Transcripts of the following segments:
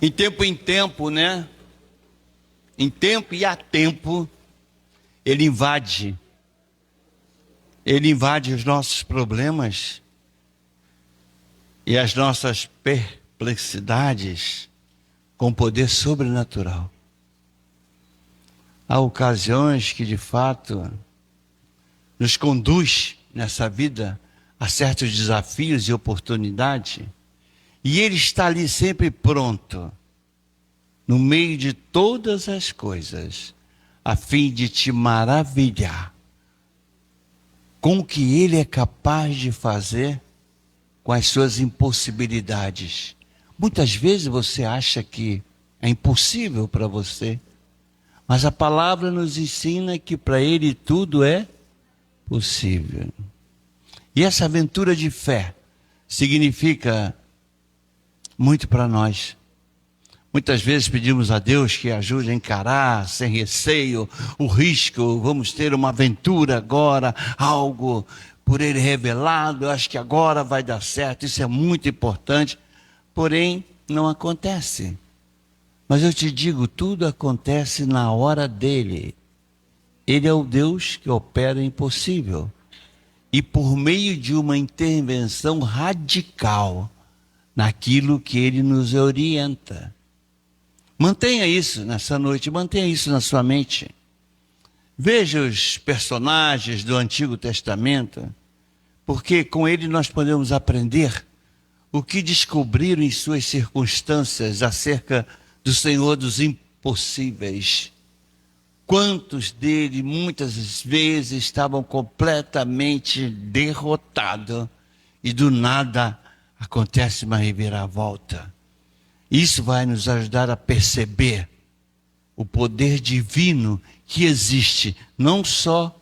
Em tempo, né? Em tempo e a tempo, Ele invade os nossos problemas e as nossas perplexidades com poder sobrenatural. Há ocasiões que, de fato, nos conduz nessa vida a certos desafios e oportunidades, e Ele está ali sempre pronto, no meio de todas as coisas, a fim de te maravilhar com o que Ele é capaz de fazer com as suas impossibilidades. Muitas vezes você acha que é impossível para você, mas a palavra nos ensina que para Ele tudo é possível. E essa aventura de fé significa muito para nós. Muitas vezes pedimos a Deus que ajude a encarar sem receio o risco. Vamos ter uma aventura agora, algo por Ele revelado. Eu acho que agora vai dar certo. Isso é muito importante. Porém, não acontece. Mas eu te digo, tudo acontece na hora dele. Ele é o Deus que opera o impossível. E por meio de uma intervenção radical naquilo que Ele nos orienta. Mantenha isso nessa noite, mantenha isso na sua mente. Veja os personagens do Antigo Testamento, porque com ele nós podemos aprender o que descobriram em suas circunstâncias acerca do Senhor dos impossíveis. Quantos deles muitas vezes estavam completamente derrotados e do nada acontece uma reviravolta. Isso vai nos ajudar a perceber o poder divino que existe, não só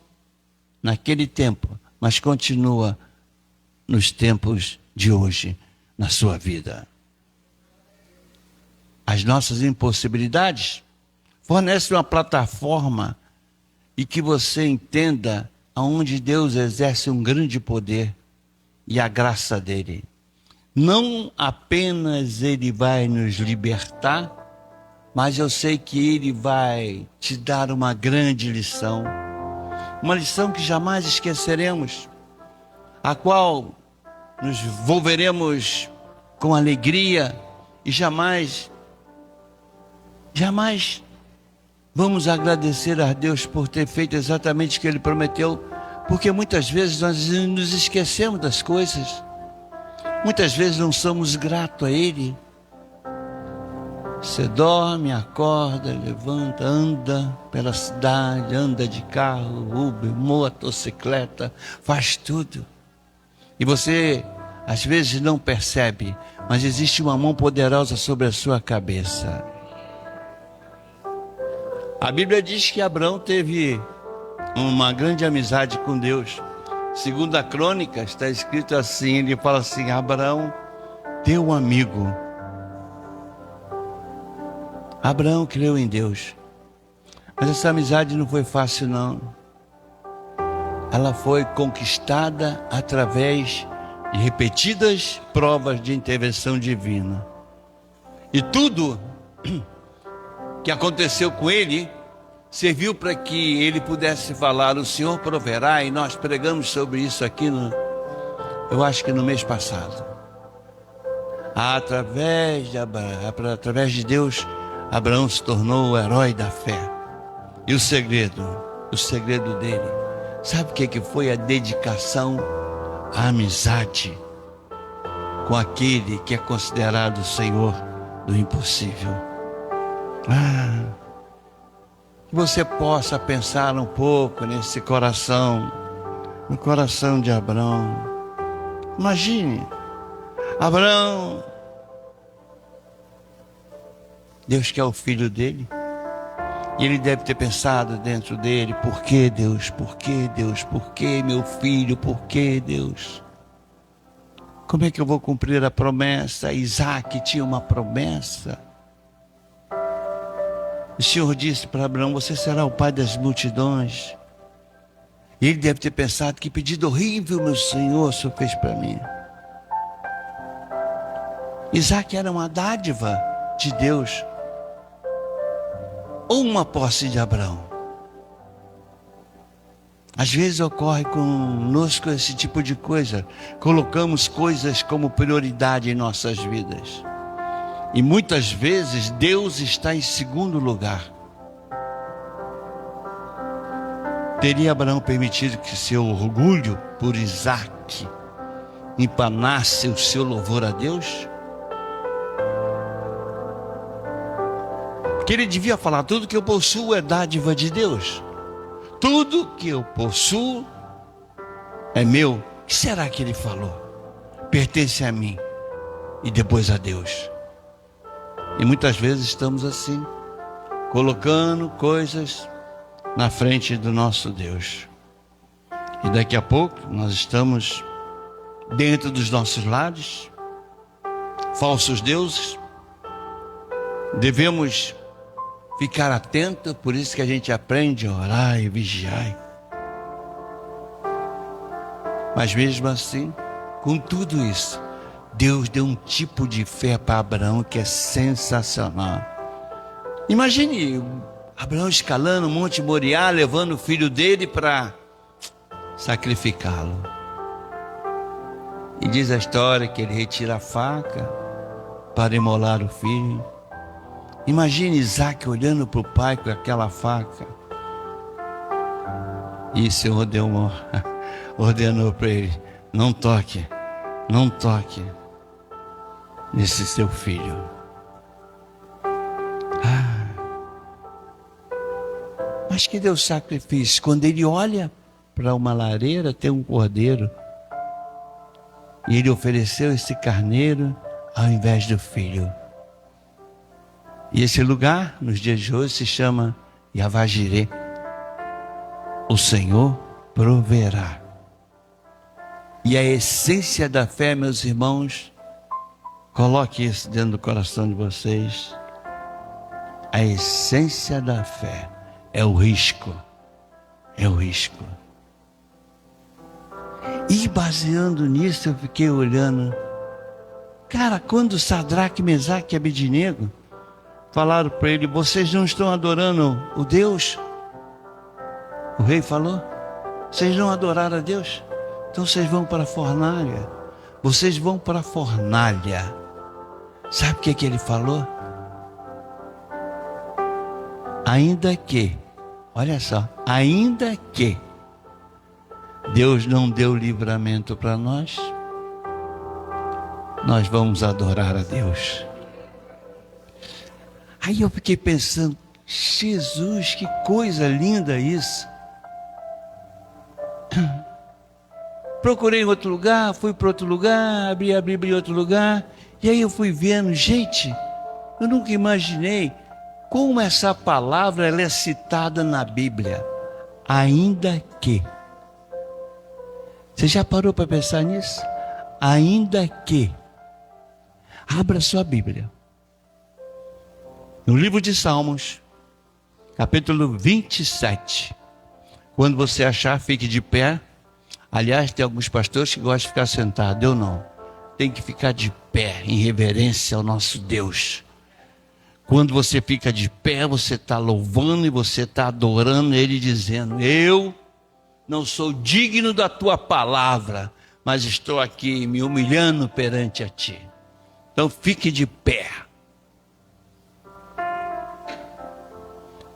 naquele tempo, mas continua nos tempos de hoje, na sua vida. As nossas impossibilidades fornecem uma plataforma e que você entenda aonde Deus exerce um grande poder e a graça dele. Não apenas Ele vai nos libertar, mas eu sei que Ele vai te dar uma grande lição. Uma lição que jamais esqueceremos, a qual nos envolveremos com alegria e jamais vamos agradecer a Deus por ter feito exatamente o que Ele prometeu, porque muitas vezes nós nos esquecemos das coisas. Muitas vezes não somos gratos a Ele. Você dorme, acorda, levanta, anda pela cidade, anda de carro, Uber, motocicleta, faz tudo. E você, às vezes, não percebe, mas existe uma mão poderosa sobre a sua cabeça. A Bíblia diz que Abraão teve uma grande amizade com Deus. Segundo a Crônica, está escrito assim, ele fala assim: Abraão, teu amigo. Abraão creu em Deus. Mas essa amizade não foi fácil, não. Ela foi conquistada através de repetidas provas de intervenção divina. E tudo que aconteceu com ele serviu para que ele pudesse falar: o Senhor proverá, e nós pregamos sobre isso aqui, eu acho que no mês passado. Através de Deus, Abraão se tornou o herói da fé. E o segredo dele, sabe o que foi? A dedicação, a amizade com aquele que é considerado o Senhor do impossível. Que você possa pensar um pouco nesse coração, no coração de Abraão. Imagine, Abraão, Deus quer o filho dele, e ele deve ter pensado dentro dele: por que Deus? Por que Deus? Por que meu filho? Por que Deus? Como é que eu vou cumprir a promessa? Isaac tinha uma promessa. O Senhor disse para Abraão: você será o pai das multidões. E ele deve ter pensado: que pedido horrível meu Senhor fez para mim. Isaac era uma dádiva. de Deus ou uma posse de Abraão? Às vezes ocorre conosco esse tipo de coisa. Colocamos coisas como prioridade em nossas vidas. E muitas vezes Deus está em segundo lugar. Teria Abraão permitido que seu orgulho por Isaque empanasse o seu louvor a Deus? Porque ele devia falar: tudo que eu possuo é dádiva de Deus. Tudo que eu possuo é meu. O que será que ele falou? Pertence a mim e depois a Deus. E muitas vezes estamos assim, colocando coisas na frente do nosso Deus. E daqui a pouco nós estamos dentro dos nossos lares, falsos deuses. Devemos ficar atento, por isso que a gente aprende a orar e vigiar. Mas mesmo assim, com tudo isso, Deus deu um tipo de fé para Abraão que é sensacional. Imagine Abraão escalando o Monte Moriá, levando o filho dele para sacrificá-lo. E diz a história que ele retira a faca para imolar o filho. Imagine Isaque olhando para o pai com aquela faca. E o Senhor ordenou para ele: não toque nesse seu filho. Mas que Deus sacrifício. Quando ele olha para uma lareira, tem um cordeiro. E ele ofereceu esse carneiro ao invés do filho. E esse lugar, nos dias de hoje, se chama Yavá Jireh. O Senhor proverá. E a essência da fé, meus irmãos, coloque isso dentro do coração de vocês. A essência da fé é o risco. É o risco. E baseando nisso, eu fiquei olhando. Cara, quando Sadraque, Mesaque e Abednego falaram para ele: vocês não estão adorando o Deus? O rei falou: vocês não adoraram a Deus? Então vocês vão para a fornalha. Vocês vão para a fornalha. Sabe o que ele falou? Ainda que, olha só, ainda que Deus não deu livramento para nós, nós vamos adorar a Deus. Aí eu fiquei pensando: Jesus, que coisa linda isso. Procurei em outro lugar, fui para outro lugar, abri a Bíblia em outro lugar, e aí eu fui vendo, gente, eu nunca imaginei como essa palavra ela é citada na Bíblia. Ainda que. Você já parou para pensar nisso? Ainda que. Abra sua Bíblia. No livro de Salmos, capítulo 27. Quando você achar, fique de pé. Aliás, tem alguns pastores que gostam de ficar sentado. Eu não. Tem que ficar de pé, em reverência ao nosso Deus. Quando você fica de pé, você está louvando e você está adorando Ele, dizendo: eu não sou digno da tua palavra, mas estou aqui me humilhando perante a ti. Então fique de pé.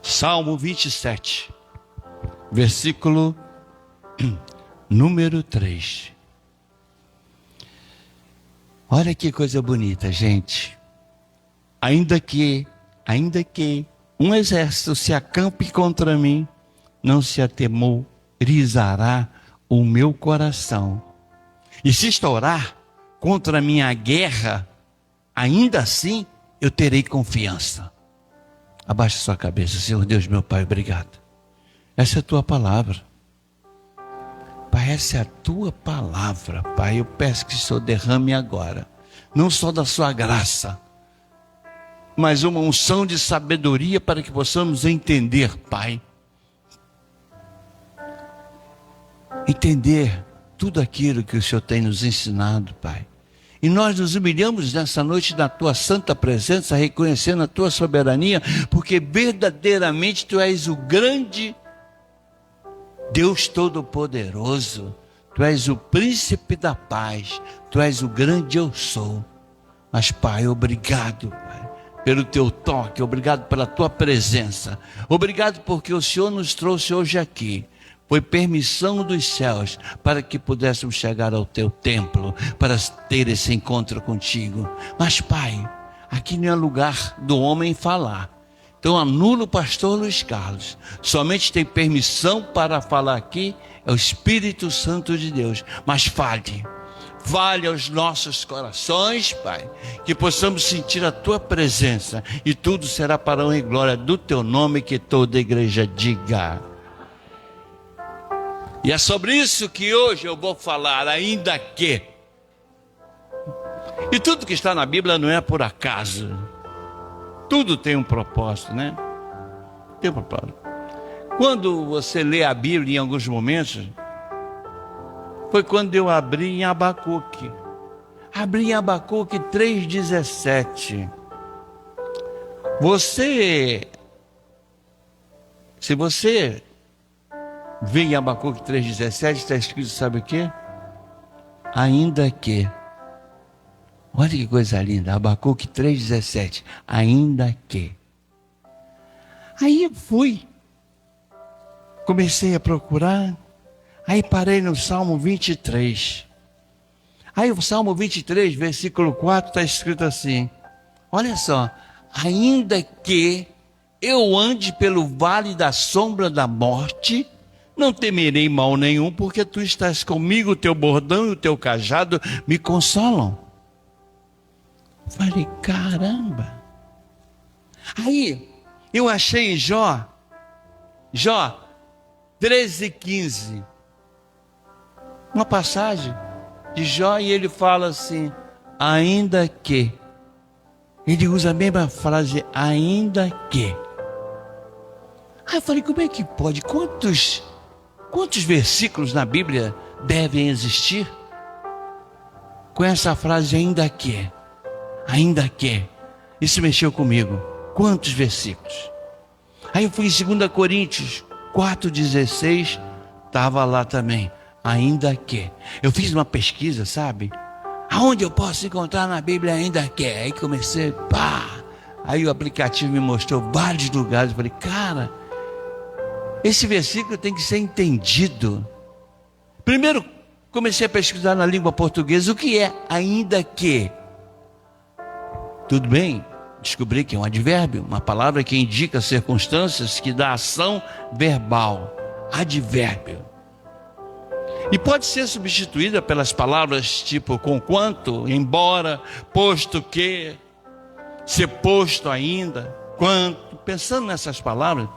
Salmo 27, versículo número 3. Olha que coisa bonita, gente. Ainda que um exército se acampe contra mim, não se atemorizará o meu coração. E se estourar contra a minha guerra, ainda assim eu terei confiança. Abaixe sua cabeça. Senhor Deus, meu Pai, obrigado. Essa é a tua palavra. Pai, essa é a tua palavra. Pai, eu peço que o Senhor derrame agora, não só da sua graça, mas uma unção de sabedoria para que possamos entender, Pai. Entender tudo aquilo que o Senhor tem nos ensinado, Pai. E nós nos humilhamos nessa noite na tua santa presença, reconhecendo a tua soberania, porque verdadeiramente tu és o grande Deus Todo-Poderoso. Tu és o príncipe da paz. Tu és o grande eu sou. Mas, Pai, obrigado, Pai, pelo teu toque. Obrigado pela tua presença. Obrigado porque o Senhor nos trouxe hoje aqui. Foi permissão dos céus para que pudéssemos chegar ao teu templo, para ter esse encontro contigo. Mas, Pai, aqui não é lugar do homem falar. Então anula o pastor Luiz Carlos. Somente tem permissão para falar aqui é o Espírito Santo de Deus. Mas fale aos nossos corações, Pai, que possamos sentir a tua presença, e tudo será para a honra e glória do teu nome, que toda a igreja diga. E é sobre isso que hoje eu vou falar, ainda que. E tudo que está na Bíblia não é por acaso. Tudo tem um propósito, né? Tem um propósito. Quando você lê a Bíblia em alguns momentos, foi quando eu abri em Abacuque. Abri em Abacuque 3,17. Se você vê em Abacuque 3,17, está escrito, sabe o quê? Ainda que. Olha que coisa linda, Abacuque 3,17. Ainda que. Aí eu fui. Comecei a procurar. Aí parei no Salmo 23. Aí o Salmo 23, versículo 4, está escrito assim. Olha só. Ainda que eu ande pelo vale da sombra da morte, não temerei mal nenhum, porque tu estás comigo, o teu bordão e o teu cajado me consolam. Falei, caramba. Aí eu achei em Jó 13:15, uma passagem de Jó, e ele fala assim, ainda que. Ele usa a mesma frase, ainda que. Aí eu falei, como é que pode? Quantos versículos na Bíblia devem existir com essa frase, ainda que? Ainda que. Isso mexeu comigo. Quantos versículos? Aí eu fui em 2 Coríntios 4,16, estava lá também, ainda que. Eu fiz uma pesquisa, sabe? Aonde eu posso encontrar na Bíblia ainda que? Aí comecei, aí o aplicativo me mostrou vários lugares. Eu falei, cara, esse versículo tem que ser entendido. Primeiro, comecei a pesquisar na língua portuguesa o que é ainda que. Tudo bem, descobri que é um advérbio, uma palavra que indica circunstâncias, que dá ação verbal. Advérbio. E pode ser substituída pelas palavras tipo conquanto, embora, posto que, ser posto ainda, quanto. Pensando nessas palavras,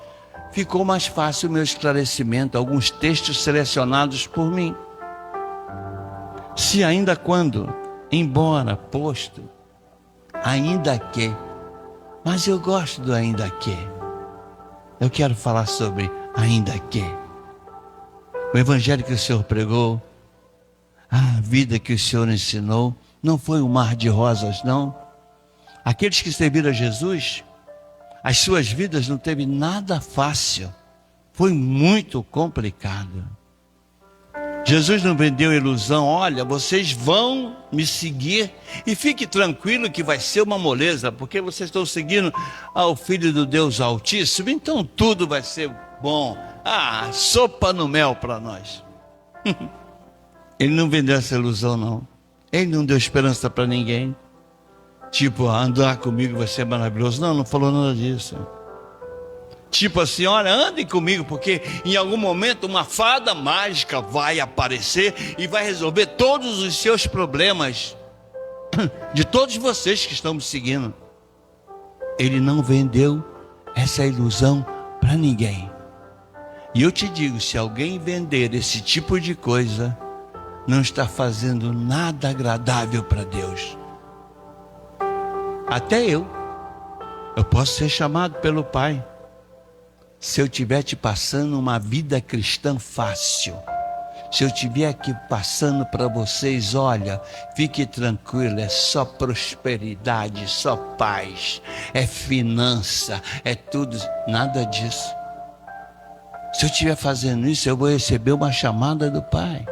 ficou mais fácil o meu esclarecimento, alguns textos selecionados por mim. Se ainda quando, embora, posto, ainda que. Mas eu gosto do ainda que. Eu quero falar sobre ainda que. O evangelho que o Senhor pregou, a vida que o Senhor ensinou, não foi um mar de rosas, não. Aqueles que serviram a Jesus, as suas vidas não teve nada fácil. Foi muito complicado. Jesus não vendeu ilusão. Olha, vocês vão me seguir e fique tranquilo que vai ser uma moleza, porque vocês estão seguindo ao Filho do Deus Altíssimo, então tudo vai ser bom. Sopa no mel para nós. Ele não vendeu essa ilusão, não. Ele não deu esperança para ninguém. Tipo, andar comigo vai ser maravilhoso. Não falou nada disso. Tipo assim, olha, andem comigo, porque em algum momento uma fada mágica vai aparecer e vai resolver todos os seus problemas, de todos vocês que estão me seguindo. Ele não vendeu essa ilusão para ninguém. E eu te digo, se alguém vender esse tipo de coisa, não está fazendo nada agradável para Deus. Até eu posso ser chamado pelo Pai, se eu estiver te passando uma vida cristã fácil, Se eu estiver aqui passando para vocês, olha, fique tranquilo, é só prosperidade, só paz, é finança, é tudo, nada disso. Se eu estiver fazendo isso, eu vou receber uma chamada do Pai.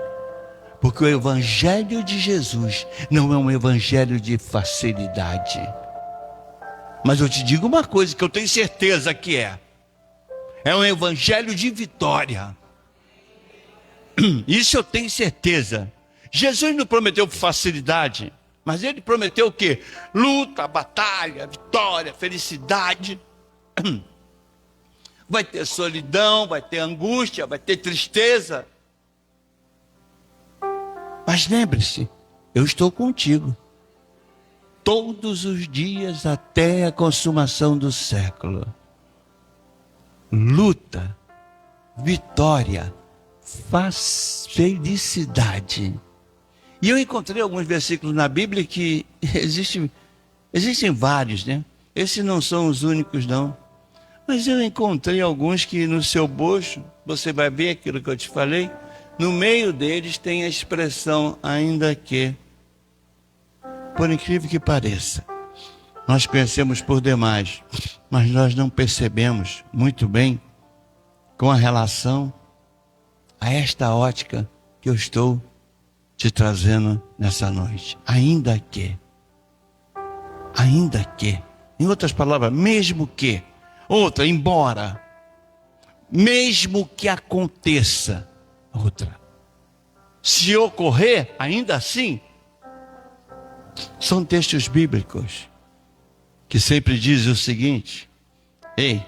Porque o evangelho de Jesus não é um evangelho de facilidade. Mas eu te digo uma coisa que eu tenho certeza que é um evangelho de vitória. Isso eu tenho certeza. Jesus não prometeu facilidade, mas ele prometeu o quê? Luta, batalha, vitória, felicidade. Vai ter solidão, vai ter angústia, vai ter tristeza. Mas lembre-se, eu estou contigo todos os dias até a consumação do século. Luta, vitória, felicidade. E eu encontrei alguns versículos na Bíblia que existem vários, né? Esses não são os únicos, não. Mas eu encontrei alguns que no seu bojo, você vai ver aquilo que eu te falei, no meio deles tem a expressão ainda que. Por incrível que pareça, nós conhecemos por demais, mas nós não percebemos muito bem com a relação a esta ótica que eu estou te trazendo nessa noite. Ainda que, em outras palavras, mesmo que, outra, embora, mesmo que aconteça, outra, se ocorrer, ainda assim, são textos bíblicos que sempre dizem o seguinte: ei,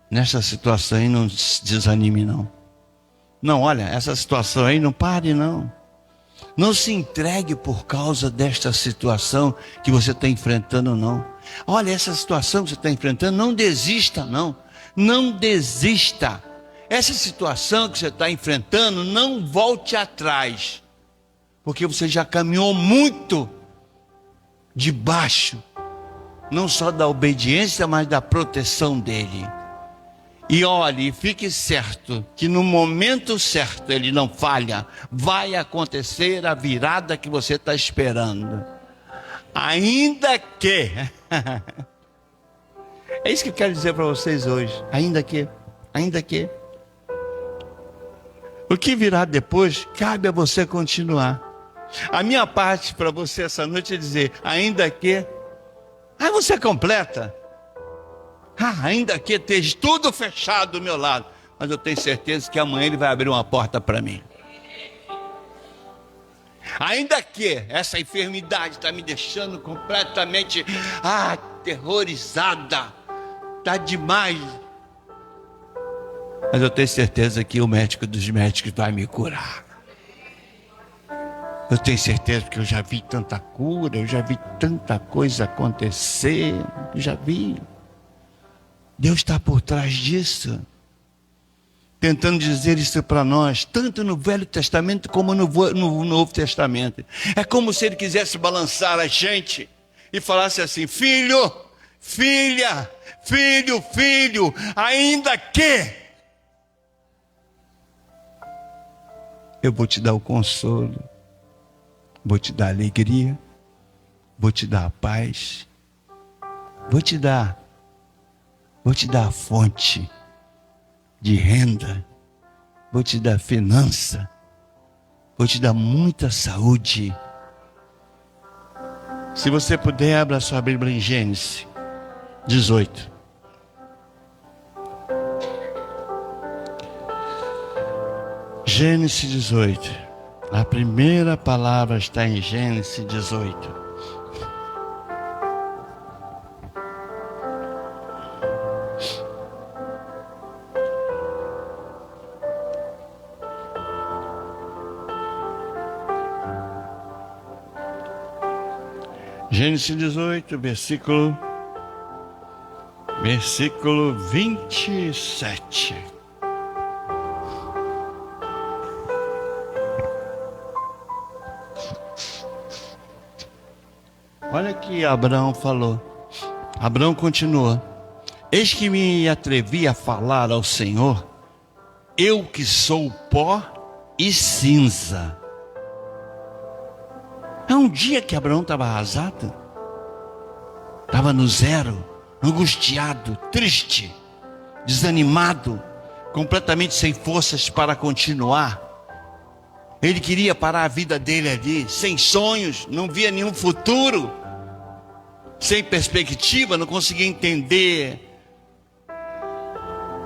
nessa situação aí não desanime não. Não, olha, essa situação aí não pare não. Não se entregue por causa desta situação que você está enfrentando não. Olha, essa situação que você está enfrentando, não desista não. Não desista. Essa situação que você está enfrentando, não volte atrás. Porque você já caminhou muito debaixo, não só da obediência, mas da proteção dele. E olhe, fique certo que no momento certo ele não falha. Vai acontecer a virada que você está esperando. Ainda que. É isso que eu quero dizer para vocês hoje. Ainda que. O que virá depois, cabe a você continuar. A minha parte para você essa noite é dizer, ainda que. Aí você completa. Ainda que esteja tudo fechado do meu lado, mas eu tenho certeza que amanhã ele vai abrir uma porta para mim. Ainda que essa enfermidade está me deixando completamente aterrorizada, está demais, mas eu tenho certeza que o médico dos médicos vai me curar. Eu tenho certeza que eu já vi tanta cura, eu já vi tanta coisa acontecer, eu já vi. Deus está por trás disso, tentando dizer isso para nós, tanto no Velho Testamento como no Novo Testamento. É como se ele quisesse balançar a gente e falasse assim: filho, filha, filho, ainda que eu vou te dar o consolo, vou te dar a alegria, vou te dar a paz, vou te dar a fonte de renda, vou te dar finança, vou te dar muita saúde. Se você puder, abra sua Bíblia em Gênesis 18. Gênesis 18. A primeira palavra está em Gênesis 18. Gênesis 18, versículo 27. Olha que Abraão falou. Abraão continua: eis que me atrevi a falar ao Senhor, eu que sou pó e cinza. É um dia que Abraão estava arrasado, estava no zero, angustiado, triste, desanimado, completamente sem forças para continuar. Ele queria parar a vida dele ali, sem sonhos, não via nenhum futuro, sem perspectiva, não conseguia entender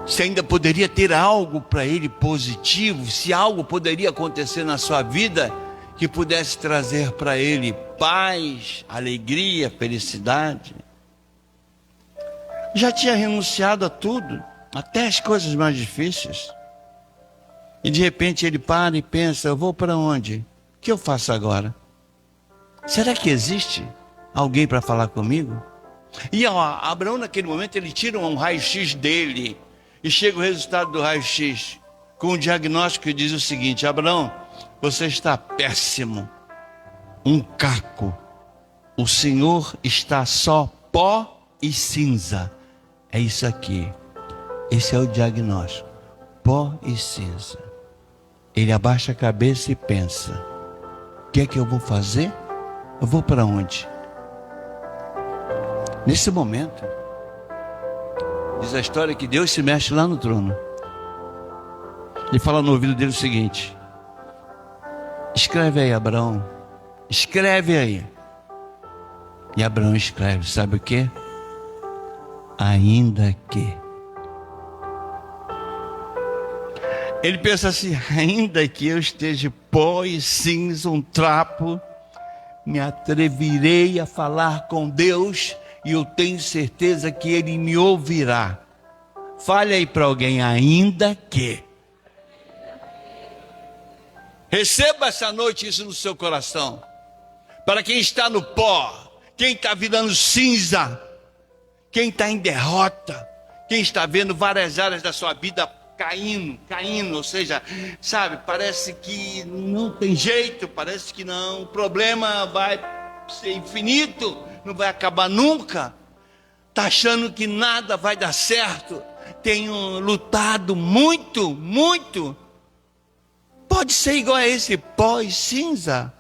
se ainda poderia ter algo para ele positivo, se algo poderia acontecer na sua vida que pudesse trazer para ele paz, alegria, felicidade. Já tinha renunciado a tudo, até as coisas mais difíceis. E de repente ele para e pensa: eu vou para onde? O que eu faço agora? Será que existe alguém para falar comigo? E Abraão, naquele momento, ele tira um raio-x dele. E chega o resultado do raio-x com um diagnóstico que diz o seguinte: Abraão, você está péssimo, um caco. O Senhor está só pó e cinza. É isso aqui. Esse é o diagnóstico. Pó e cinza. Ele abaixa a cabeça e pensa: o que é que eu vou fazer? Eu vou para onde? Nesse momento, diz a história que Deus se mexe lá no trono. Ele fala no ouvido dele o seguinte: escreve aí, Abraão. Escreve aí. E Abraão escreve, sabe o que? Ainda que. Ele pensa assim: ainda que eu esteja pó e cinza, um trapo, me atreverei a falar com Deus e eu tenho certeza que Ele me ouvirá. Fale aí para alguém: ainda que. Receba essa noite isso no seu coração. Para quem está no pó, quem está virando cinza, quem está em derrota, quem está vendo várias áreas da sua vida caindo, ou seja, sabe, parece que não tem jeito, parece que não, o problema vai ser infinito, não vai acabar nunca, está achando que nada vai dar certo, tenho lutado muito, pode ser igual a esse pó e cinza,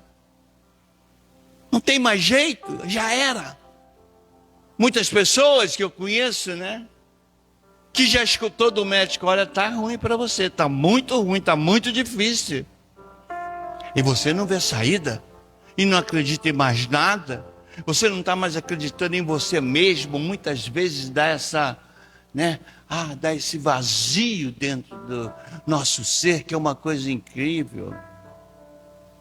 não tem mais jeito, já era. Muitas pessoas que eu conheço, né, que já escutou do médico: olha, tá ruim para você, tá muito ruim, tá muito difícil. E você não vê saída, e não acredita em mais nada, você não está mais acreditando em você mesmo, muitas vezes dá essa, né, dá esse vazio dentro do nosso ser, que é uma coisa incrível.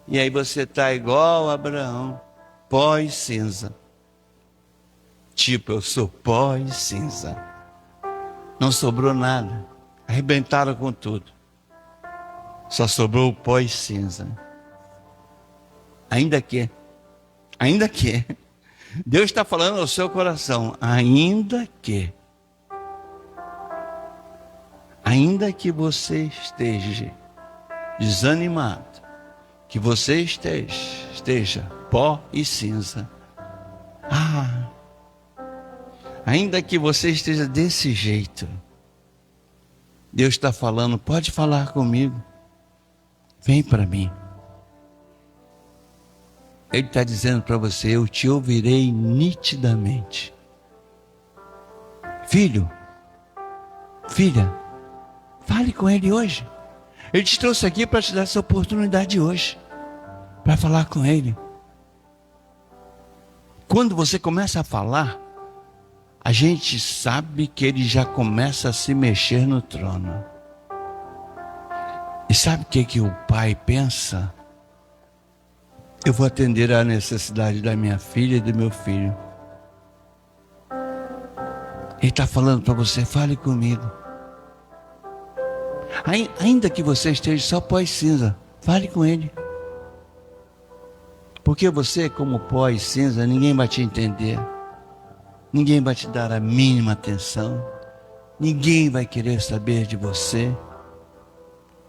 E aí você está igual a Abraão, pó e cinza. Tipo, eu sou pó e cinza. Não sobrou nada. Arrebentaram com tudo. Só sobrou o pó e cinza. Ainda que. Deus está falando ao seu coração: ainda que você esteja desanimado, que você esteja pó e cinza. Ainda que você esteja desse jeito, Deus está falando: pode falar comigo, vem para mim. Ele está dizendo para você: eu te ouvirei nitidamente. Filho, filha, fale com Ele hoje. Ele te trouxe aqui para te dar essa oportunidade hoje, para falar com Ele. Quando você começa a falar, a gente sabe que Ele já começa a se mexer no trono. E sabe o que o pai pensa? Eu vou atender à necessidade da minha filha e do meu filho. Ele está falando para você: fale comigo. Ainda que você esteja só pó e cinza, fale com Ele. Porque você, como pó e cinza, ninguém vai te entender. Ninguém vai te dar a mínima atenção. Ninguém vai querer saber de você.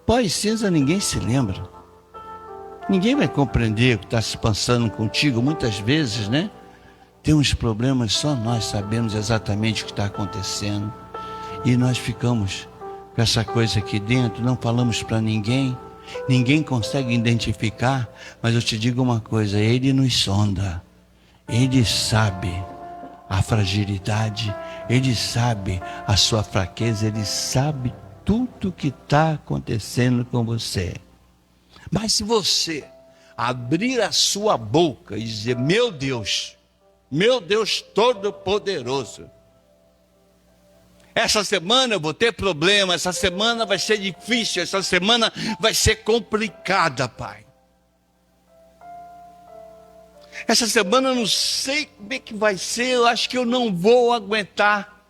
Pó e cinza ninguém se lembra. Ninguém vai compreender o que está se passando contigo. Muitas vezes, né? Tem uns problemas, só nós sabemos exatamente o que está acontecendo. E nós ficamos com essa coisa aqui dentro, não falamos para ninguém, Ninguém consegue identificar, mas eu te digo uma coisa, Ele nos sonda. Ele sabe a fragilidade, Ele sabe a sua fraqueza, Ele sabe tudo que está acontecendo com você. Mas se você abrir a sua boca e dizer, meu Deus Todo-Poderoso, essa semana eu vou ter problema, essa semana vai ser difícil, essa semana vai ser complicada, Pai. Essa semana eu não sei como é que vai ser, eu acho que eu não vou aguentar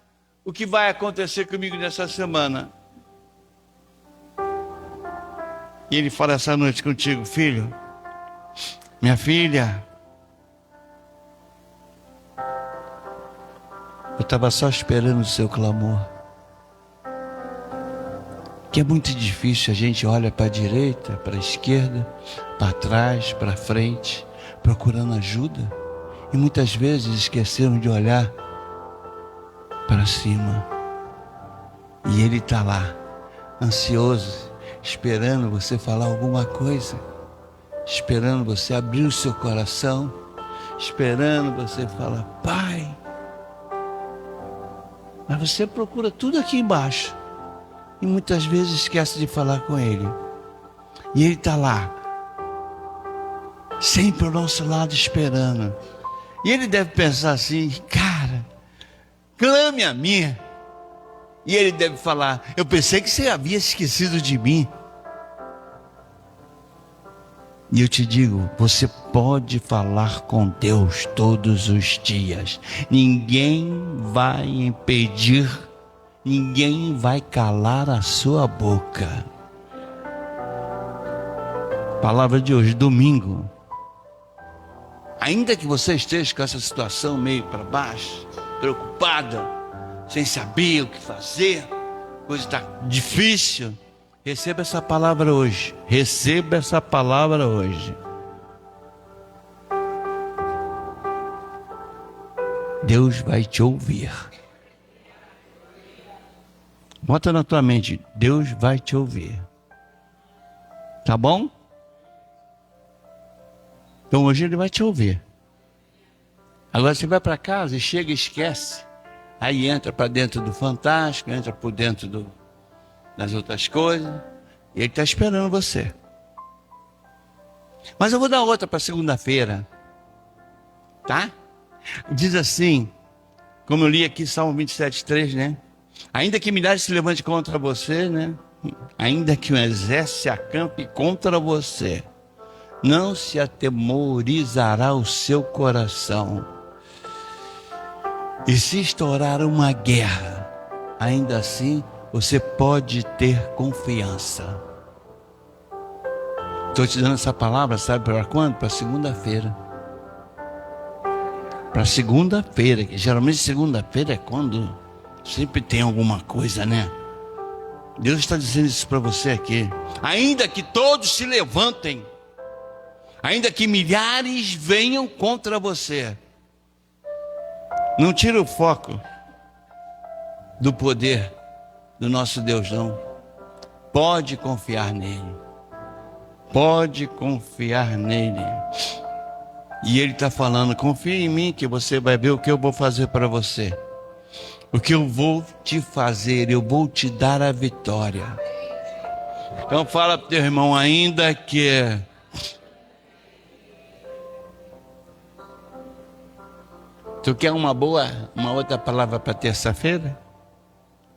o que vai acontecer comigo nessa semana. E Ele fala essa noite contigo, filho, minha filha, eu estava só esperando o seu clamor. Que é muito difícil, a gente olha para a direita, para a esquerda, para trás, para frente, procurando ajuda. E muitas vezes esqueceram de olhar para cima. E Ele está lá, ansioso, esperando você falar alguma coisa. Esperando você abrir o seu coração. Esperando você falar, Pai. Mas você procura tudo aqui embaixo. E muitas vezes esquece de falar com Ele. E Ele está lá. Sempre ao nosso lado esperando. E Ele deve pensar assim, cara, clame a mim. E Ele deve falar, eu pensei que você havia esquecido de mim. E eu te digo, você pode falar com Deus todos os dias. Ninguém vai impedir, ninguém vai calar a sua boca. Palavra de hoje, domingo. Ainda que você esteja com essa situação meio para baixo, preocupada, sem saber o que fazer, coisa está difícil, receba essa palavra hoje. Receba essa palavra hoje. Deus vai te ouvir. Bota na tua mente, Deus vai te ouvir. Tá bom? Então hoje Ele vai te ouvir. Agora você vai para casa e chega e esquece. Aí entra para dentro do fantástico, entra por dentro das outras coisas. E Ele está esperando você. Mas eu vou dar outra para segunda-feira. Tá? Diz assim, como eu li aqui, Salmo 27:3, né? Ainda que milhares se levante contra você, né? Ainda que um exército se acampe contra você, não se atemorizará o seu coração. E se estourar uma guerra, ainda assim você pode ter confiança. Estou te dando essa palavra, sabe para quando? Para segunda-feira. Para segunda-feira, que geralmente segunda-feira é quando sempre tem alguma coisa, né? Deus está dizendo isso para você aqui. Ainda que todos se levantem, ainda que milhares venham contra você, não tira o foco do poder do nosso Deus, não. Pode confiar nele. Pode confiar nele. E Ele está falando, confia em mim que você vai ver o que eu vou fazer para você. O que eu vou te fazer, eu vou te dar a vitória. Então fala para o teu irmão, ainda que... Tu quer uma outra palavra para terça-feira?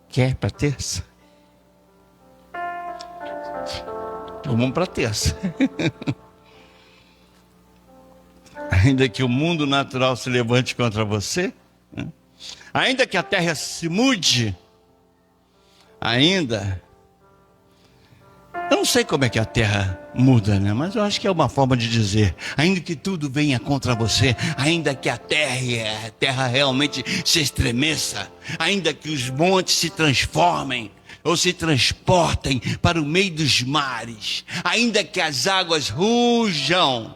Quer para terça? Então vamos para terça. Ainda que o mundo natural se levante contra você, né? Ainda que a terra se mude, eu não sei como é que a terra muda, né? Mas eu acho que é uma forma de dizer, ainda que tudo venha contra você, ainda que a terra realmente se estremeça, ainda que os montes se transformem, ou se transportem para o meio dos mares, ainda que as águas rugem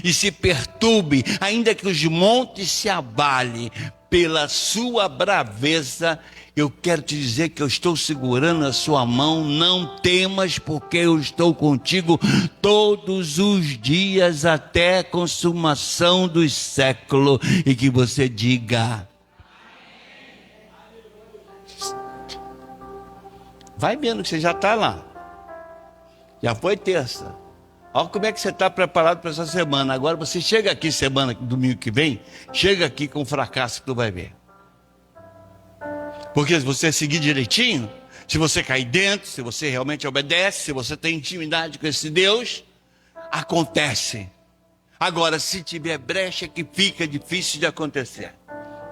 e se perturbem, ainda que os montes se abalem, pela sua braveza, eu quero te dizer que eu estou segurando a sua mão. Não temas, porque eu estou contigo todos os dias até a consumação dos séculos. E que você diga: vai vendo que você já está lá. Já foi terça. Olha como é que você está preparado para essa semana. Agora você chega aqui domingo que vem, chega aqui com o fracasso que tu vai ver. Porque se você seguir direitinho, se você cair dentro, se você realmente obedece, se você tem intimidade com esse Deus, acontece. Agora, se tiver brecha, que fica difícil de acontecer,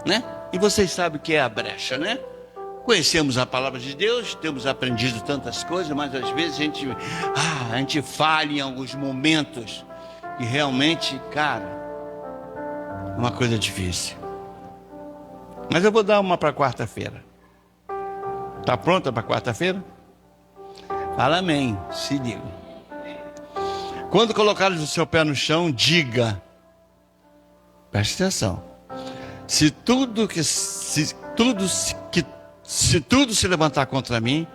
né? E vocês sabem o que é a brecha, né? Conhecemos a palavra de Deus, temos aprendido tantas coisas, mas às vezes a gente falha em alguns momentos e realmente, cara, é uma coisa difícil. Mas eu vou dar uma para quarta-feira. Tá pronta para quarta-feira? Fala amém, se liga. Quando colocares o seu pé no chão, diga, preste atenção, se tudo se levantar contra mim,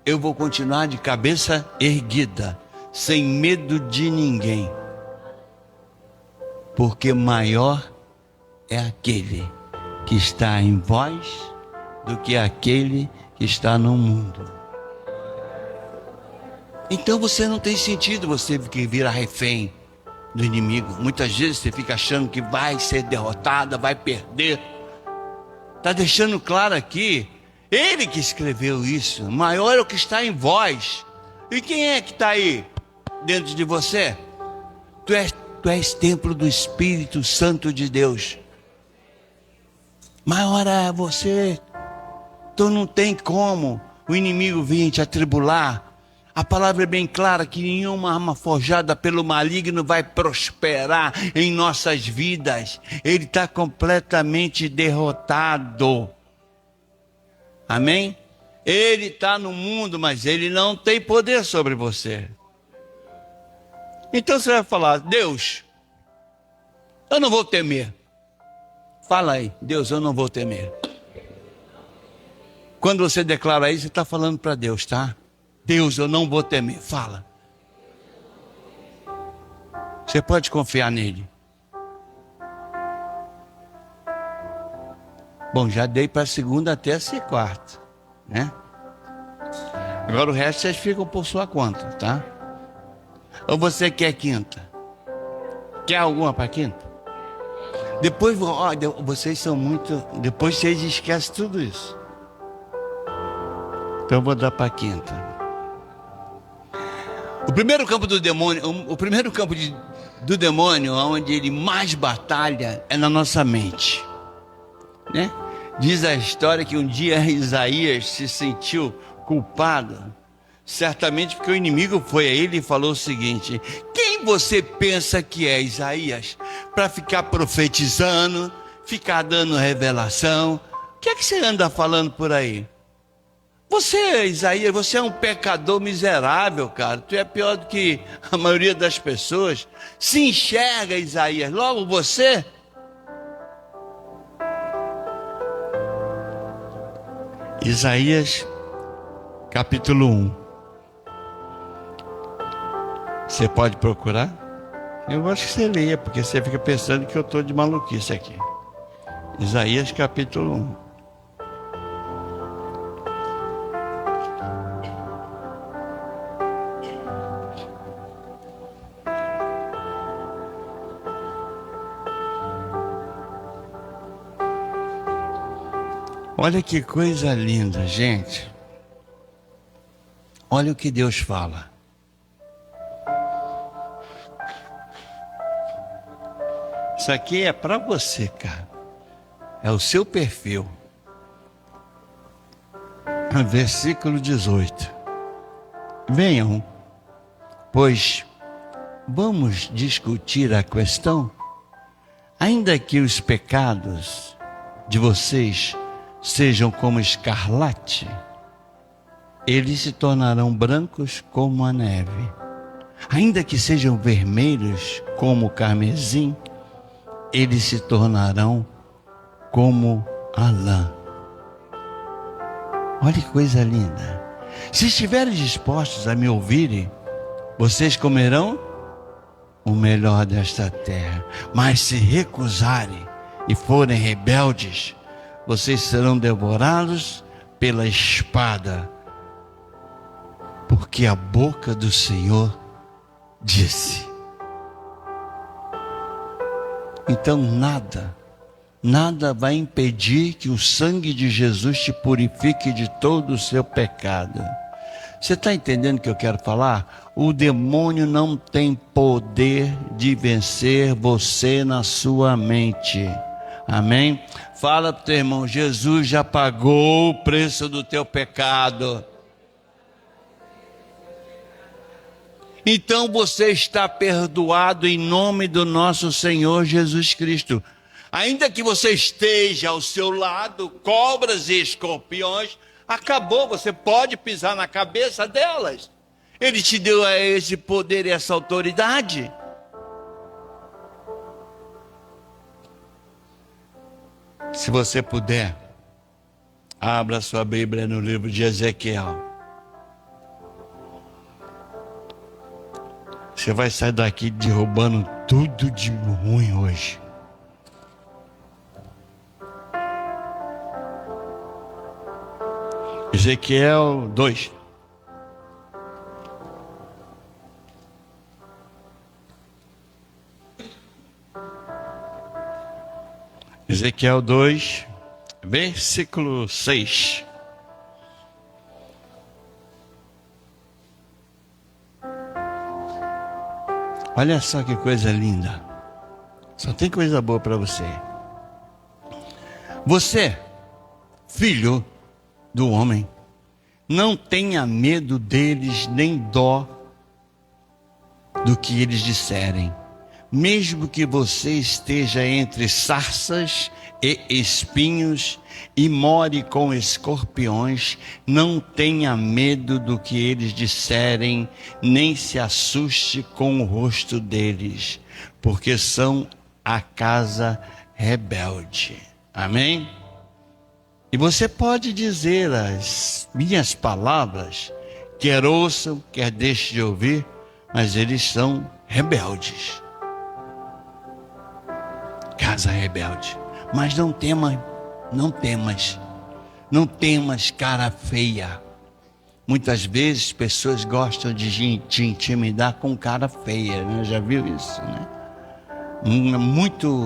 eu vou continuar de cabeça erguida, sem medo de ninguém, porque maior é aquele que está em vós do que aquele que está no mundo. Então você não tem sentido você virar refém do inimigo. Muitas vezes você fica achando que vai ser derrotada, vai perder. Está deixando claro aqui, ele que escreveu isso, maior é o que está em vós. E quem é que está aí dentro de você? Tu és templo do Espírito Santo de Deus. Maior é você. Então não tem como o inimigo vir te atribular. A palavra é bem clara que nenhuma arma forjada pelo maligno vai prosperar em nossas vidas. Ele está completamente derrotado. Amém? Ele está no mundo, mas ele não tem poder sobre você. Então você vai falar: Deus, eu não vou temer. Fala aí: Deus, eu não vou temer. Quando você declara isso, você está falando para Deus, tá? Deus, eu não vou temer. Fala. Você pode confiar nele. Bom, já dei para segunda, terça e quarta, né? Agora o resto vocês ficam por sua conta, tá? Ou você quer quinta? Quer alguma para quinta? Depois, vocês são muito... Depois vocês esquecem tudo isso. Então eu vou dar para quinta. O primeiro campo do demônio, do demônio, onde ele mais batalha, é na nossa mente, né? Diz a história que um dia Isaías se sentiu culpado, certamente porque o inimigo foi a ele e falou o seguinte: quem você pensa que é, Isaías, para ficar profetizando, ficar dando revelação? O que é que você anda falando por aí? Você, Isaías, você é um pecador miserável, cara. Tu é pior do que a maioria das pessoas. Se enxerga, Isaías. Logo você. Isaías, capítulo 1. Você pode procurar? Eu gosto que você leia, porque você fica pensando que eu estou de maluquice aqui. Isaías, capítulo 1. Olha que coisa linda, gente. Olha o que Deus fala. Isso aqui é para você, cara. É o seu perfil. Versículo 18. Venham, pois vamos discutir a questão. Ainda que os pecados de vocês sejam como escarlate, eles se tornarão brancos como a neve. Ainda que sejam vermelhos como o carmesim, eles se tornarão como a lã. Olha que coisa linda. Se estiverem dispostos a me ouvirem, vocês comerão o melhor desta terra. Mas se recusarem e forem rebeldes, vocês serão devorados pela espada. Porque a boca do Senhor disse. Então nada vai impedir que o sangue de Jesus te purifique de todo o seu pecado. Você está entendendo o que eu quero falar? O demônio não tem poder de vencer você na sua mente. Amém? Fala para o teu irmão, Jesus já pagou o preço do teu pecado. Então você está perdoado em nome do nosso Senhor Jesus Cristo. Ainda que você esteja ao seu lado, cobras e escorpiões, acabou, você pode pisar na cabeça delas. Ele te deu esse poder e essa autoridade. Se você puder, abra sua Bíblia no livro de Ezequiel. Você vai sair daqui derrubando tudo de ruim hoje. Ezequiel 2. Ezequiel 2, versículo 6. Olha só que coisa linda. Só tem coisa boa para você. Você, filho do homem, não tenha medo deles, nem dó do que eles disserem. Mesmo que você esteja entre sarças e espinhos e more com escorpiões, não tenha medo do que eles disserem, nem se assuste com o rosto deles, porque são a casa rebelde. Amém? E você pode dizer as minhas palavras, quer ouçam, quer deixem de ouvir, mas eles são rebeldes. Casa rebelde. Mas não temas, cara feia. Muitas vezes pessoas gostam de te intimidar com cara feia, né? Já viu isso, né?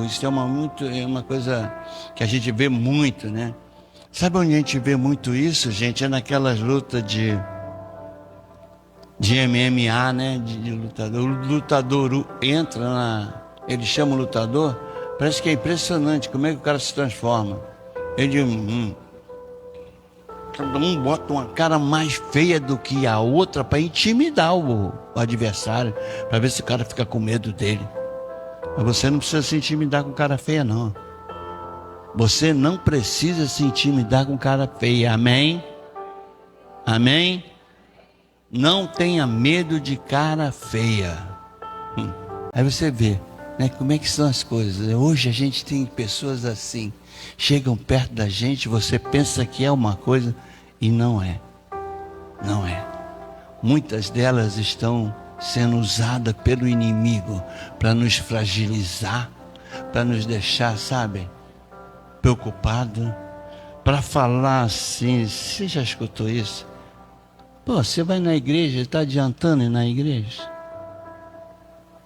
Isso é uma coisa que a gente vê muito, né? Sabe onde a gente vê muito isso, gente? É naquelas lutas de MMA, né? De lutador. O lutador entra ele chama o lutador. Parece que é impressionante como é que o cara se transforma. Ele cada um bota uma cara mais feia do que a outra para intimidar o adversário, para ver se o cara fica com medo dele. Mas você não precisa se intimidar com cara feia, não. Você não precisa se intimidar com cara feia. Amém? Amém? Não tenha medo de cara feia. Aí você vê, né, como é que são as coisas. Hoje a gente tem pessoas assim, chegam perto da gente, você pensa que é uma coisa e não é. Não é. Muitas delas estão sendo usadas pelo inimigo para nos fragilizar, para nos deixar, sabe, preocupado, para falar assim. Você já escutou isso? Pô, você vai na igreja, está adiantando ir na igreja?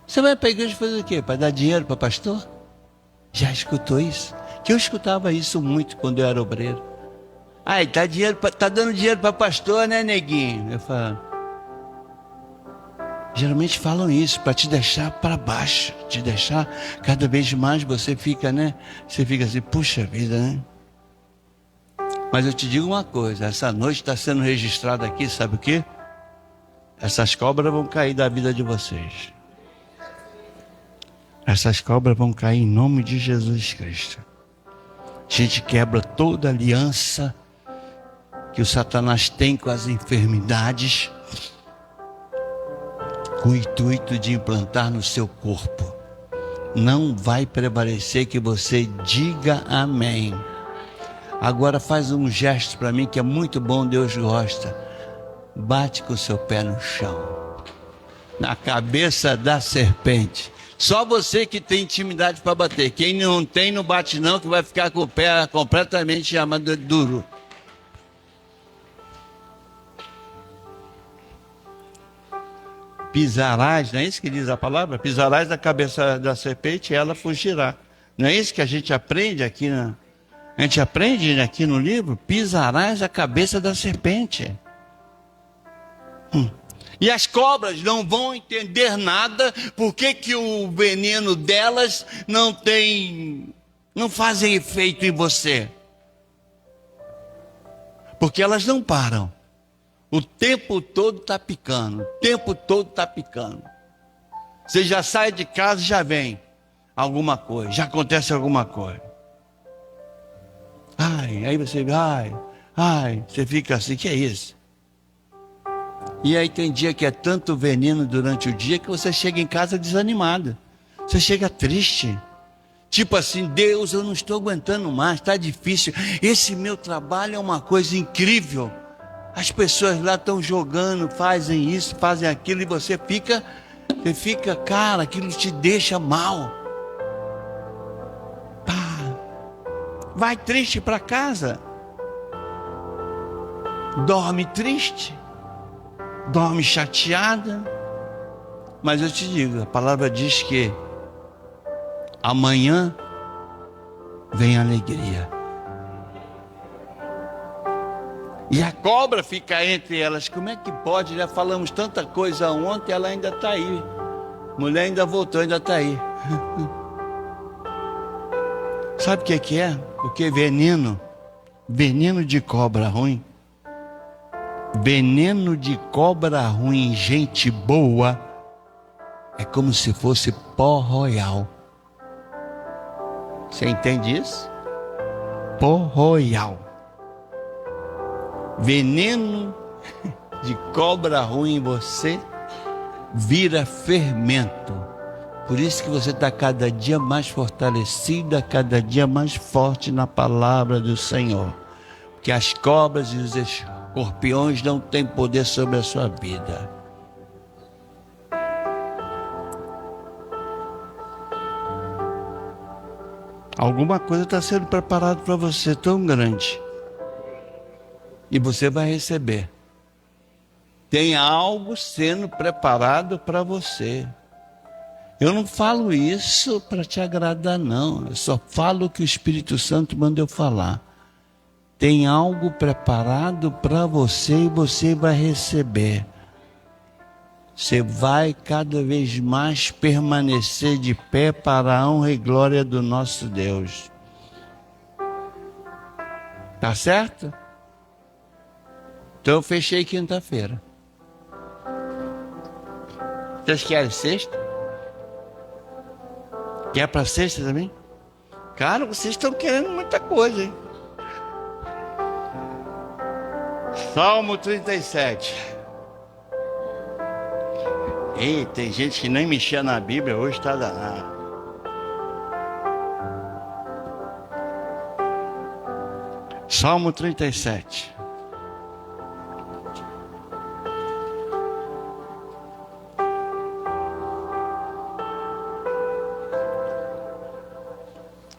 Você vai para a igreja fazer o quê? Para dar dinheiro para pastor? Já escutou isso? Que eu escutava isso muito quando eu era obreiro. Tá dando dinheiro para pastor, né, neguinho? Eu falo. Geralmente falam isso para te deixar para baixo, te deixar cada vez mais você fica, né? Você fica assim, puxa vida, né? Mas eu te digo uma coisa, essa noite está sendo registrada aqui, sabe o quê? Essas cobras vão cair da vida de vocês. Essas cobras vão cair em nome de Jesus Cristo. A gente quebra toda aliança que o Satanás tem com as enfermidades, com o intuito de implantar no seu corpo. não vai prevalecer, que você diga amém. Agora faz um gesto para mim que é muito bom, Deus gosta. Bate com o seu pé no chão, na cabeça da serpente. Só você que tem intimidade para bater. Quem não tem, não bate não, que vai ficar com o pé completamente duro. Pisarás, não é isso que diz a palavra? Pisarás na cabeça da serpente e ela fugirá. Não é isso que a gente aprende aqui a gente aprende aqui no livro? Pisarás a cabeça da serpente. E as cobras não vão entender nada, porque que o veneno delas não fazem efeito em você. Porque elas não param. O tempo todo está picando, o tempo todo está picando. Você já sai de casa e já vem alguma coisa, já acontece alguma coisa. Aí você você fica assim, que é isso? E aí tem dia que é tanto veneno durante o dia que você chega em casa desanimado. Você chega triste. Tipo assim, Deus, eu não estou aguentando mais, está difícil. Esse meu trabalho é uma coisa incrível. As pessoas lá estão jogando, fazem isso, fazem aquilo, e você fica, cara, aquilo te deixa mal. Vai triste para casa. Dorme triste. Dorme chateada. Mas eu te digo, a palavra diz que amanhã vem alegria. E a cobra fica entre elas. Como é que pode? Já falamos tanta coisa ontem, ela ainda está aí. Mulher ainda voltou, ainda está aí. Sabe o que é? Porque veneno de cobra ruim. Veneno de cobra ruim, gente boa, é como se fosse pó royal. Você entende isso? Pó royal. Veneno de cobra ruim em você vira fermento. Por isso que você está cada dia mais fortalecida, cada dia mais forte na palavra do Senhor. Porque as cobras e os escorpiões não têm poder sobre a sua vida. Alguma coisa está sendo preparada para você tão grande. E você vai receber. Tem algo sendo preparado para você. Eu não falo isso para te agradar, não. Eu só falo o que o Espírito Santo manda eu falar. Tem algo preparado para você e você vai receber. Você vai cada vez mais permanecer de pé para a honra e glória do nosso Deus. Tá certo? Então eu fechei quinta-feira. Vocês querem sexta? Quer para sexta também? Cara, vocês estão querendo muita coisa, hein? Salmo 37. Ei, tem gente que nem mexia na Bíblia, hoje está danado. Salmo 37.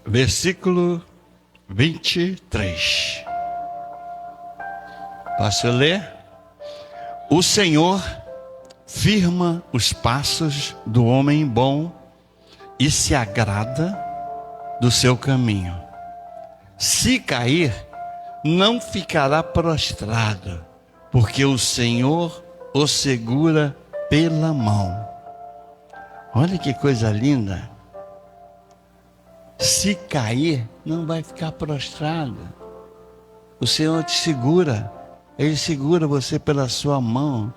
Versículo 23. Posso ler? O Senhor firma os passos do homem bom e se agrada do seu caminho. Se cair, não ficará prostrado, porque o Senhor o segura pela mão. Olha que coisa linda. Se cair, não vai ficar prostrado. O Senhor te segura. Ele segura você pela sua mão.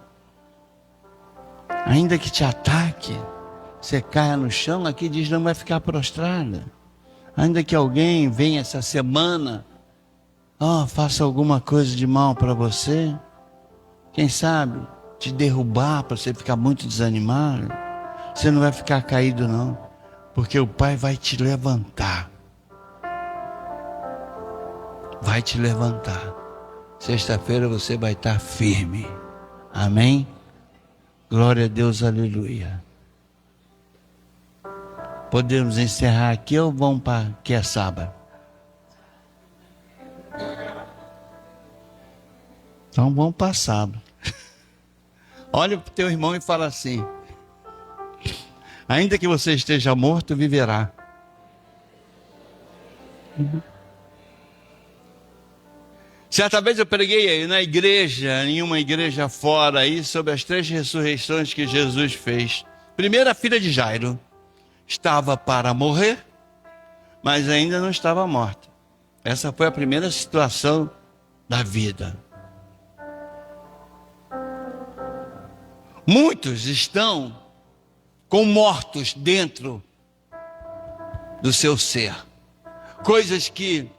Ainda que te ataque, você caia no chão, aqui diz não vai ficar prostrado. Ainda que alguém venha essa semana, faça alguma coisa de mal para você, quem sabe te derrubar para você ficar muito desanimado, você não vai ficar caído não. Porque o Pai vai te levantar. Vai te levantar. Sexta-feira você vai estar firme. Amém? Glória a Deus, aleluia. Podemos encerrar aqui ou vamos para que é sábado? Então vamos para sábado. Olha para o teu irmão e fala assim: ainda que você esteja morto, viverá. Certa vez eu preguei aí na igreja, em uma igreja fora aí, sobre as 3 ressurreições que Jesus fez. Primeiro, a filha de Jairo estava para morrer, mas ainda não estava morta. Essa foi a primeira situação da vida. Muitos estão com mortos dentro do seu ser. Coisas que